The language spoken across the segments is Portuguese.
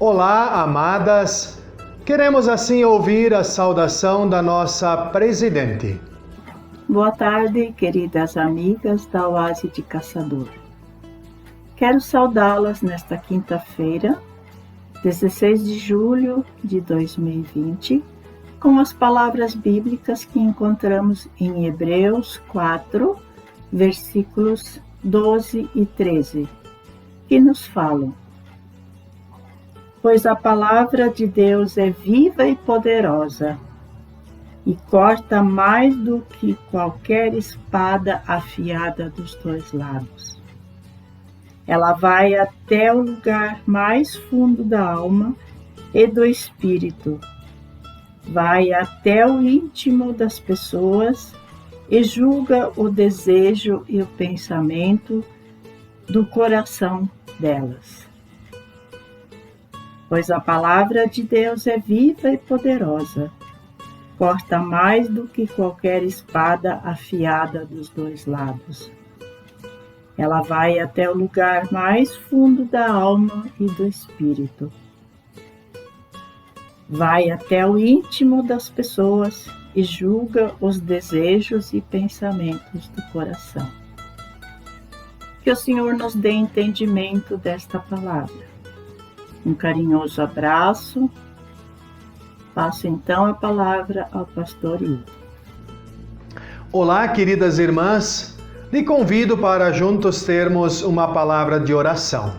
Olá, amadas! Queremos assim ouvir a saudação da nossa presidente. Boa tarde, queridas amigas da Oásis de Caçador. Quero saudá-las nesta quinta-feira, 16 de julho de 2020, com as palavras bíblicas que encontramos em Hebreus 4, versículos 12 e 13, que nos falam: Pois a palavra de Deus é viva e poderosa, e corta mais do que qualquer espada afiada dos dois lados. Ela vai até o lugar mais fundo da alma e do espírito, vai até o íntimo das pessoas e julga o desejo e o pensamento do coração delas. Pois a palavra de Deus é viva e poderosa, corta mais do que qualquer espada afiada dos dois lados. Ela vai até o lugar mais fundo da alma e do espírito. Vai até o íntimo das pessoas e julga os desejos e pensamentos do coração. Que o Senhor nos dê entendimento desta palavra. Um carinhoso abraço. Passo então a palavra ao pastor Hilton. Olá, queridas irmãs! Lhe convido para juntos termos uma palavra de oração.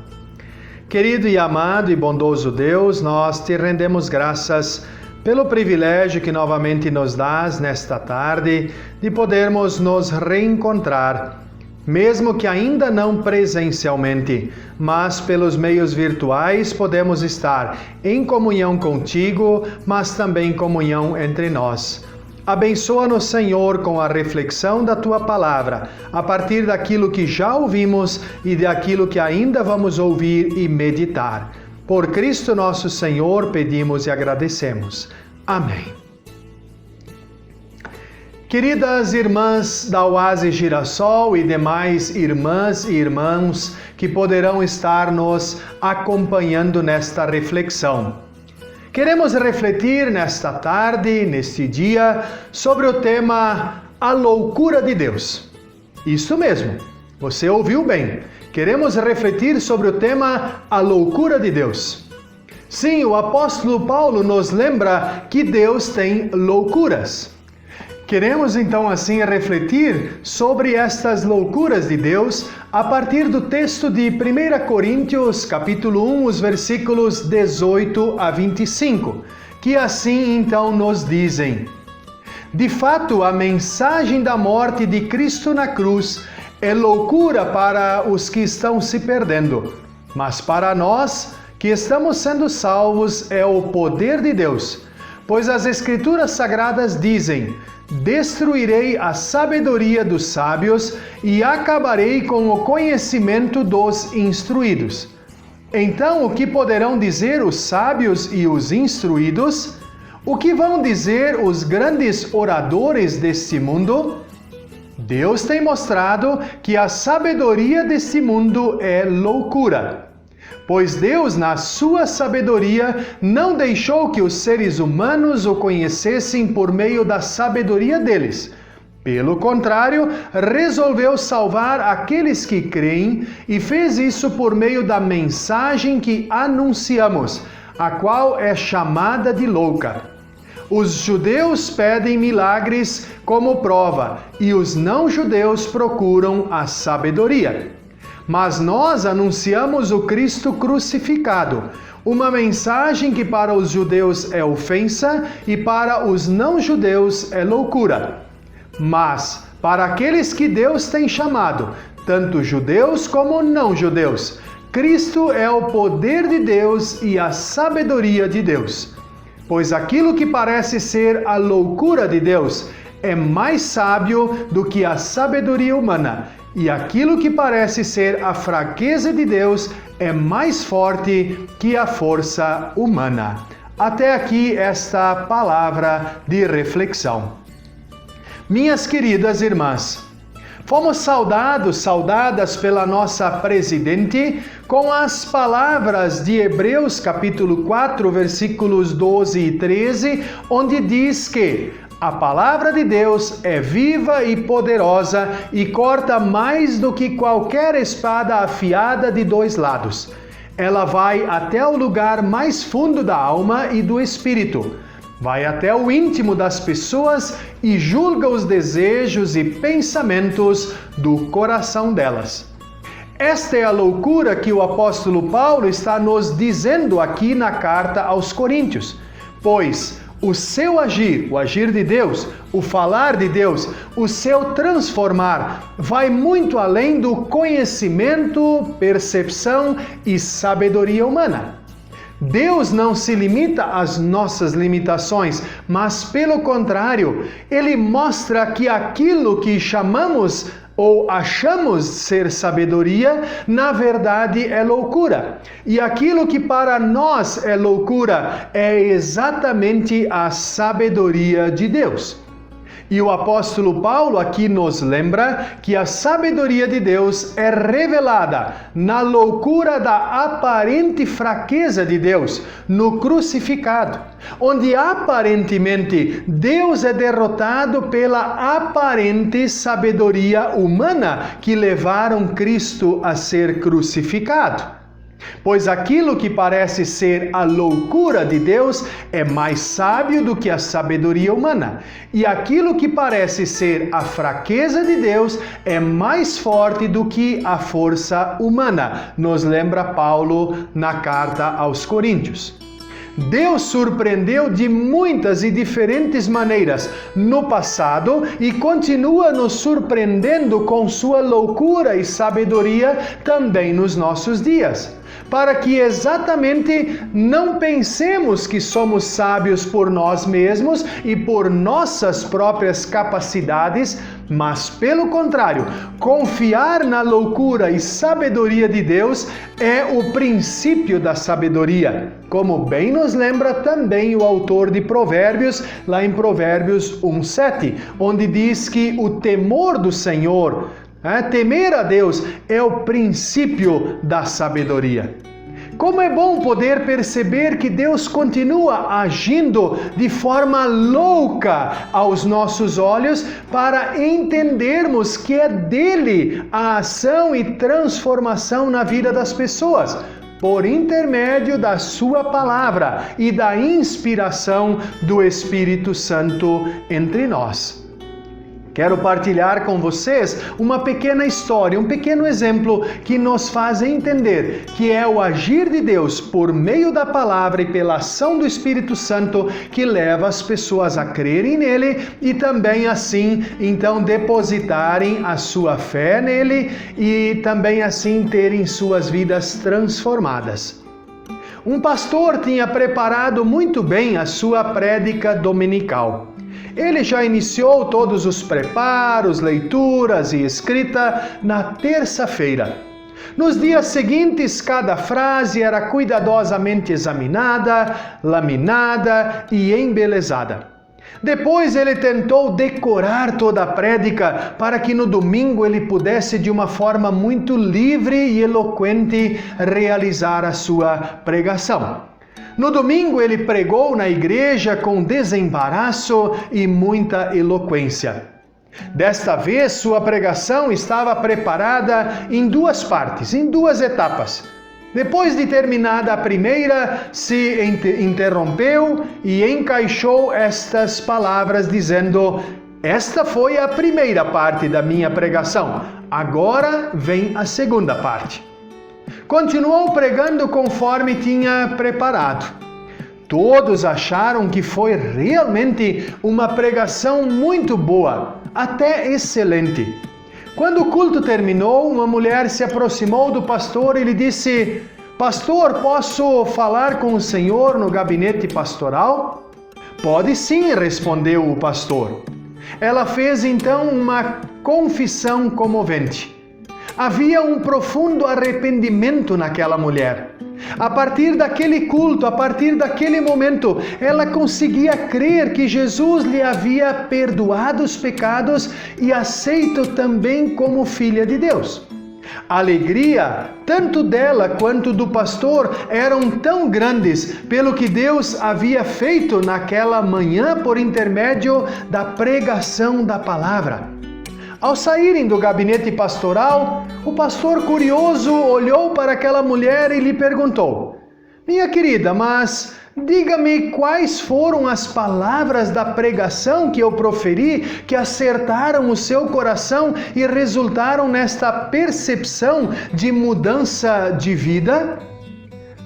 Querido e amado e bondoso Deus, nós te rendemos graças pelo privilégio que novamente nos dás nesta tarde de podermos nos reencontrar, mesmo que ainda não presencialmente, mas pelos meios virtuais podemos estar em comunhão contigo, mas também em comunhão entre nós. Abençoa-nos, Senhor, com a reflexão da Tua Palavra, a partir daquilo que já ouvimos e daquilo que ainda vamos ouvir e meditar. Por Cristo nosso Senhor, pedimos e agradecemos. Amém. Queridas irmãs da Oásis Girassol e demais irmãs e irmãos que poderão estar nos acompanhando nesta reflexão, queremos refletir nesta tarde, neste dia, sobre o tema A Loucura de Deus. Isso mesmo, você ouviu bem. Queremos refletir sobre o tema A Loucura de Deus. Sim, o apóstolo Paulo nos lembra que Deus tem loucuras. Queremos então assim refletir sobre estas loucuras de Deus a partir do texto de 1 Coríntios, capítulo 1, os versículos 18 a 25, que assim então nos dizem: De fato, a mensagem da morte de Cristo na cruz é loucura para os que estão se perdendo, mas para nós que estamos sendo salvos é o poder de Deus. Pois as Escrituras Sagradas dizem: Destruirei a sabedoria dos sábios e acabarei com o conhecimento dos instruídos. Então, o que poderão dizer os sábios e os instruídos? O que vão dizer os grandes oradores deste mundo? Deus tem mostrado que a sabedoria deste mundo é loucura. Pois Deus, na sua sabedoria, não deixou que os seres humanos o conhecessem por meio da sabedoria deles. Pelo contrário, resolveu salvar aqueles que creem e fez isso por meio da mensagem que anunciamos, a qual é chamada de louca. Os judeus pedem milagres como prova e os não-judeus procuram a sabedoria. Mas nós anunciamos o Cristo crucificado, uma mensagem que para os judeus é ofensa e para os não-judeus é loucura. Mas para aqueles que Deus tem chamado, tanto judeus como não-judeus, Cristo é o poder de Deus e a sabedoria de Deus. Pois aquilo que parece ser a loucura de Deus é mais sábio do que a sabedoria humana. E aquilo que parece ser a fraqueza de Deus é mais forte que a força humana. Até aqui esta palavra de reflexão. Minhas queridas irmãs, Fomos saudadas pela nossa presidente com as palavras de Hebreus capítulo 4, versículos 12 e 13, onde diz que a palavra de Deus é viva e poderosa e corta mais do que qualquer espada afiada de dois lados. Ela vai até o lugar mais fundo da alma e do espírito. Vai até o íntimo das pessoas e julga os desejos e pensamentos do coração delas. Esta é a loucura que o apóstolo Paulo está nos dizendo aqui na carta aos Coríntios, pois o seu agir, o agir de Deus, o falar de Deus, o seu transformar, vai muito além do conhecimento, percepção e sabedoria humana. Deus não se limita às nossas limitações, mas pelo contrário, Ele mostra que aquilo que chamamos ou achamos ser sabedoria, na verdade é loucura. E aquilo que para nós é loucura é exatamente a sabedoria de Deus. E o apóstolo Paulo aqui nos lembra que a sabedoria de Deus é revelada na loucura da aparente fraqueza de Deus, no crucificado, onde aparentemente Deus é derrotado pela aparente sabedoria humana que levaram Cristo a ser crucificado. Pois aquilo que parece ser a loucura de Deus é mais sábio do que a sabedoria humana. E aquilo que parece ser a fraqueza de Deus é mais forte do que a força humana, nos lembra Paulo na carta aos Coríntios. Deus surpreendeu de muitas e diferentes maneiras no passado e continua nos surpreendendo com sua loucura e sabedoria também nos nossos dias, para que exatamente não pensemos que somos sábios por nós mesmos e por nossas próprias capacidades, mas pelo contrário, confiar na loucura e sabedoria de Deus é o princípio da sabedoria, como bem nos lembra também o autor de Provérbios, lá em Provérbios 1:7, onde diz que o temor do Senhor, temer a Deus, é o princípio da sabedoria. Como é bom poder perceber que Deus continua agindo de forma louca aos nossos olhos para entendermos que é dele a ação e transformação na vida das pessoas, por intermédio da sua palavra e da inspiração do Espírito Santo entre nós. Quero partilhar com vocês uma pequena história, um pequeno exemplo que nos faz entender que é o agir de Deus por meio da palavra e pela ação do Espírito Santo que leva as pessoas a crerem nele e também assim, então, depositarem a sua fé nele e também assim terem suas vidas transformadas. Um pastor tinha preparado muito bem a sua prédica dominical. Ele já iniciou todos os preparos, leituras e escrita na terça-feira. Nos dias seguintes, cada frase era cuidadosamente examinada, laminada e embelezada. Depois ele tentou decorar toda a prédica para que no domingo ele pudesse de uma forma muito livre e eloquente realizar a sua pregação. No domingo ele pregou na igreja com desembaraço e muita eloquência. Desta vez sua pregação estava preparada em duas partes, em duas etapas. Depois de terminada a primeira, se interrompeu e encaixou estas palavras dizendo: "Esta foi a primeira parte da minha pregação, agora vem a segunda parte." Continuou pregando conforme tinha preparado. Todos acharam que foi realmente uma pregação muito boa, até excelente. Quando o culto terminou, uma mulher se aproximou do pastor e lhe disse: "Pastor, posso falar com o senhor no gabinete pastoral?" "Pode sim", respondeu o pastor. Ela fez então uma confissão comovente. Havia um profundo arrependimento naquela mulher. A partir daquele culto, a partir daquele momento, ela conseguia crer que Jesus lhe havia perdoado os pecados e aceito também como filha de Deus. A alegria, tanto dela quanto do pastor, eram tão grandes pelo que Deus havia feito naquela manhã por intermédio da pregação da palavra. Ao saírem do gabinete pastoral, o pastor curioso olhou para aquela mulher e lhe perguntou: "Minha querida, mas diga-me quais foram as palavras da pregação que eu proferi que acertaram o seu coração e resultaram nesta percepção de mudança de vida?"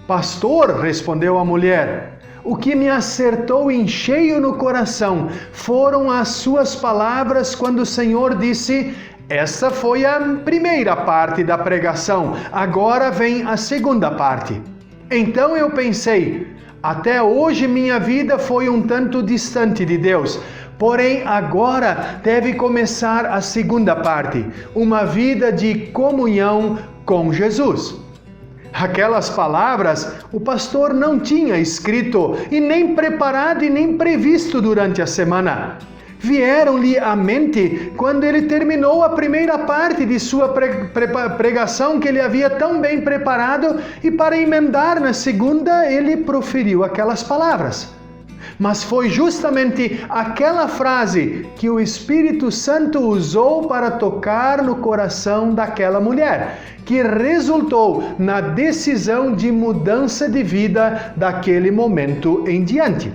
"Pastor", respondeu a mulher, "o que me acertou em cheio no coração foram as suas palavras quando o Senhor disse: 'Essa foi a primeira parte da pregação, agora vem a segunda parte.' Então eu pensei: até hoje minha vida foi um tanto distante de Deus, porém agora deve começar a segunda parte, uma vida de comunhão com Jesus." Aquelas palavras o pastor não tinha escrito e nem preparado e nem previsto durante a semana. Vieram-lhe à mente quando ele terminou a primeira parte de sua pregação que ele havia tão bem preparado, e para emendar na segunda ele proferiu aquelas palavras. Mas foi justamente aquela frase que o Espírito Santo usou para tocar no coração daquela mulher, que resultou na decisão de mudança de vida daquele momento em diante.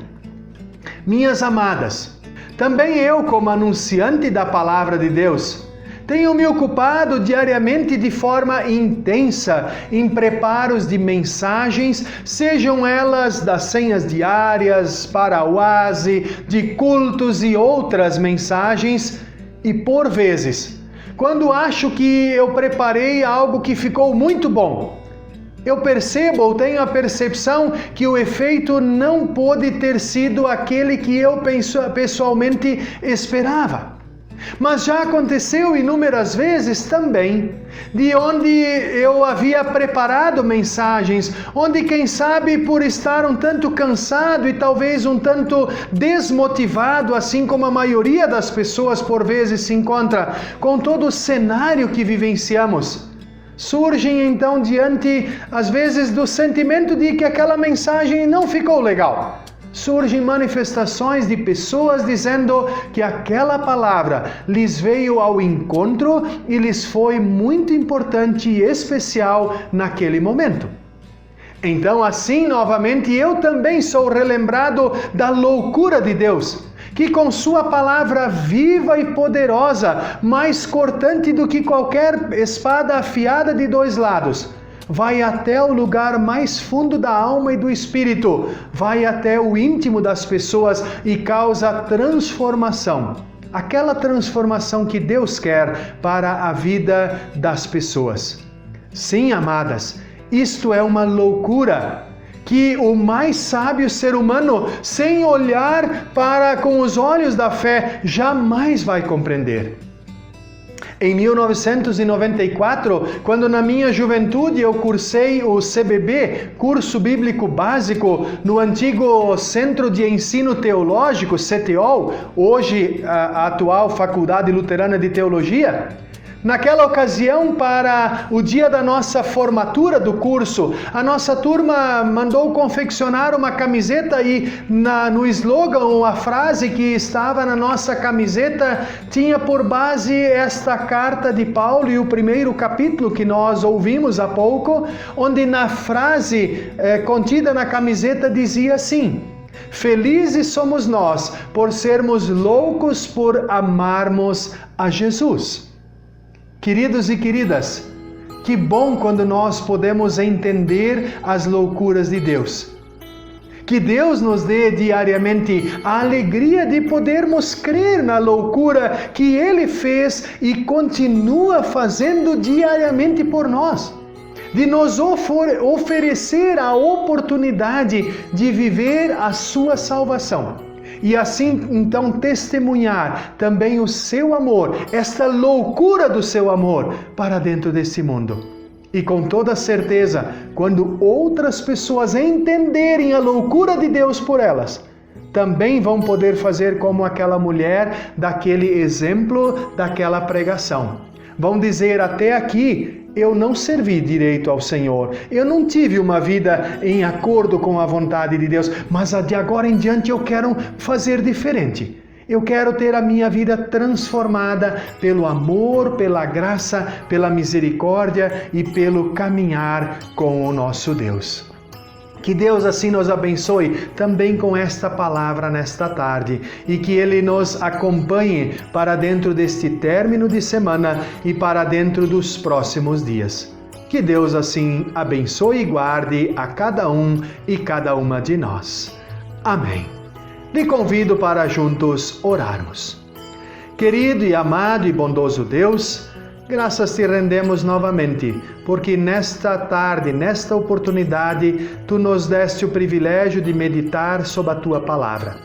Minhas amadas, também eu, como anunciante da palavra de Deus, tenho me ocupado diariamente de forma intensa em preparos de mensagens, sejam elas das senhas diárias, para a oase, de cultos e outras mensagens, e por vezes, quando acho que eu preparei algo que ficou muito bom, eu percebo ou tenho a percepção que o efeito não pôde ter sido aquele que eu pessoalmente esperava. Mas já aconteceu inúmeras vezes também, de onde eu havia preparado mensagens, onde quem sabe por estar um tanto cansado e talvez um tanto desmotivado, assim como a maioria das pessoas por vezes se encontra, com todo o cenário que vivenciamos, surgem então diante, às vezes, do sentimento de que aquela mensagem não ficou legal. Surgem manifestações de pessoas dizendo que aquela palavra lhes veio ao encontro e lhes foi muito importante e especial naquele momento. Então, assim, novamente, eu também sou relembrado da loucura de Deus, que com sua palavra viva e poderosa, mais cortante do que qualquer espada afiada de dois lados, vai até o lugar mais fundo da alma e do espírito, vai até o íntimo das pessoas e causa transformação. Aquela transformação que Deus quer para a vida das pessoas. Sim, amadas, isto é uma loucura que o mais sábio ser humano, sem olhar para com os olhos da fé, jamais vai compreender. Em 1994, quando na minha juventude eu cursei o CBB, Curso Bíblico Básico, no antigo Centro de Ensino Teológico, CTO, hoje a atual Faculdade Luterana de Teologia, naquela ocasião, para o dia da nossa formatura do curso, a nossa turma mandou confeccionar uma camiseta e no slogan, a frase que estava na nossa camiseta tinha por base esta carta de Paulo e o primeiro capítulo que nós ouvimos há pouco, onde na frase contida na camiseta dizia assim: "Felizes somos nós por sermos loucos por amarmos a Jesus." Queridos e queridas, que bom quando nós podemos entender as loucuras de Deus. Que Deus nos dê diariamente a alegria de podermos crer na loucura que Ele fez e continua fazendo diariamente por nós. De nos oferecer a oportunidade de viver a sua salvação. e assim então testemunhar também o seu amor, esta loucura do seu amor para dentro desse mundo. E com toda certeza, quando outras pessoas entenderem a loucura de Deus por elas, também vão poder fazer como aquela mulher daquele exemplo, daquela pregação. Vão dizer: até aqui eu não servi direito ao Senhor, eu não tive uma vida em acordo com a vontade de Deus, mas de agora em diante eu quero fazer diferente. Eu quero ter a minha vida transformada pelo amor, pela graça, pela misericórdia e pelo caminhar com o nosso Deus. Que Deus assim nos abençoe também com esta palavra nesta tarde e que Ele nos acompanhe para dentro deste término de semana e para dentro dos próximos dias. Que Deus assim abençoe e guarde a cada um e cada uma de nós. Amém. Lhe convido para juntos orarmos. Querido e amado e bondoso Deus, graças te rendemos novamente, porque nesta tarde, nesta oportunidade, Tu nos deste o privilégio de meditar sobre a Tua Palavra.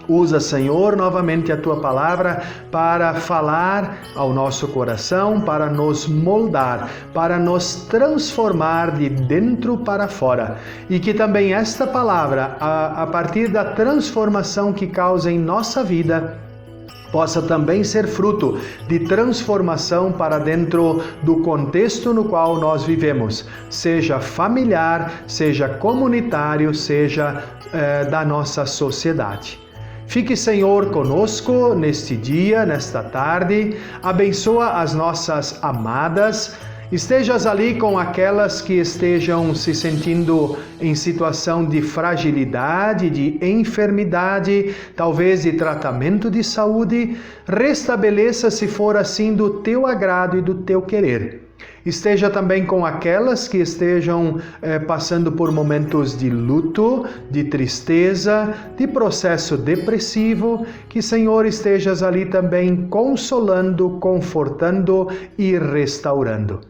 Usa, Senhor, novamente a Tua Palavra para falar ao nosso coração, para nos moldar, para nos transformar de dentro para fora. E que também esta Palavra, a partir da transformação que causa em nossa vida, possa também ser fruto de transformação para dentro do contexto no qual nós vivemos, seja familiar, seja comunitário, seja da nossa sociedade. Fique, Senhor, conosco neste dia, nesta tarde, abençoa as nossas amadas, estejas ali com aquelas que estejam se sentindo em situação de fragilidade, de enfermidade, talvez de tratamento de saúde, restabeleça se for assim do Teu agrado e do Teu querer. Esteja também com aquelas que estejam passando por momentos de luto, de tristeza, de processo depressivo, que, Senhor, estejas ali também consolando, confortando e restaurando.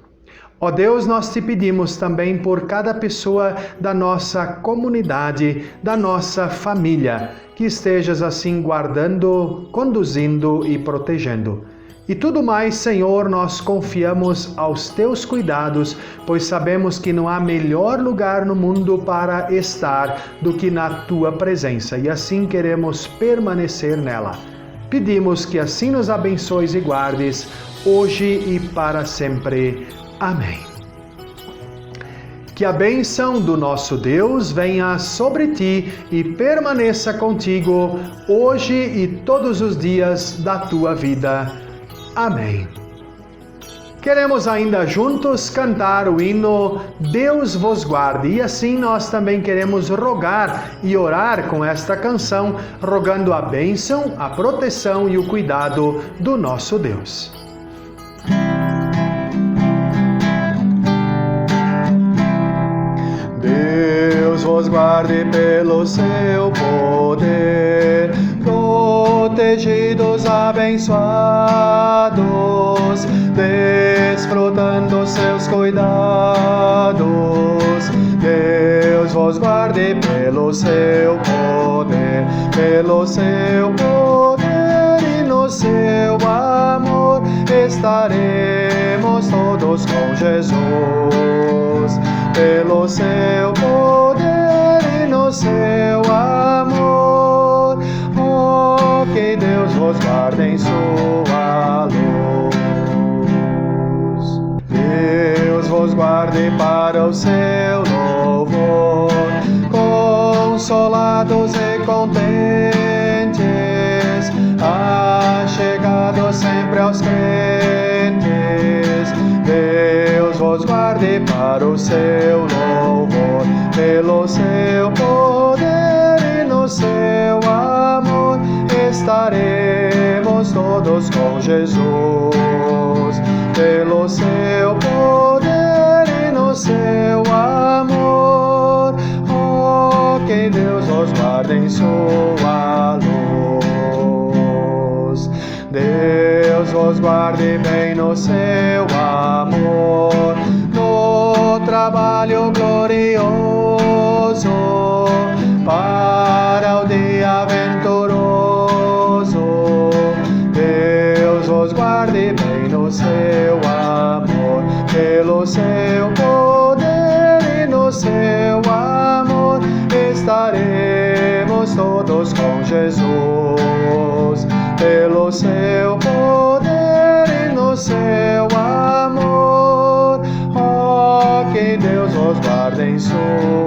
Ó Deus, nós te pedimos também por cada pessoa da nossa comunidade, da nossa família, que estejas assim guardando, conduzindo e protegendo. E tudo mais, Senhor, nós confiamos aos Teus cuidados, pois sabemos que não há melhor lugar no mundo para estar do que na Tua presença, e assim queremos permanecer nela. Pedimos que assim nos abençoes e guardes, hoje e para sempre. Amém. Que a bênção do nosso Deus venha sobre ti e permaneça contigo, hoje e todos os dias da tua vida. Amém. Queremos ainda juntos cantar o hino Deus vos guarde, e assim nós também queremos rogar e orar com esta canção, rogando a bênção, a proteção e o cuidado do nosso Deus. Deus vos guarde pelo seu poder, protegidos, abençoados, desfrutando seus cuidados. Deus vos guarde pelo seu poder e no seu amor estaremos todos com Jesus. Pelo seu poder e no seu amor, oh, que Deus vos guarde em sua luz. Deus vos guarde para o seu louvor, consolados e contentes, achegados sempre aos crentes. Deus vos guarde para o seu louvor, pelo seu poder e no seu amor estaremos todos com Jesus. Pelo seu poder e no seu amor, oh, que Deus vos guarde em sua luz. Deus vos guarde bem no seu amor, no trabalho glorioso, para o dia venturoso. seu poder e no seu amor estaremos todos com Jesus. Pelo seu poder e no seu amor, oh, que Deus os guarde em sua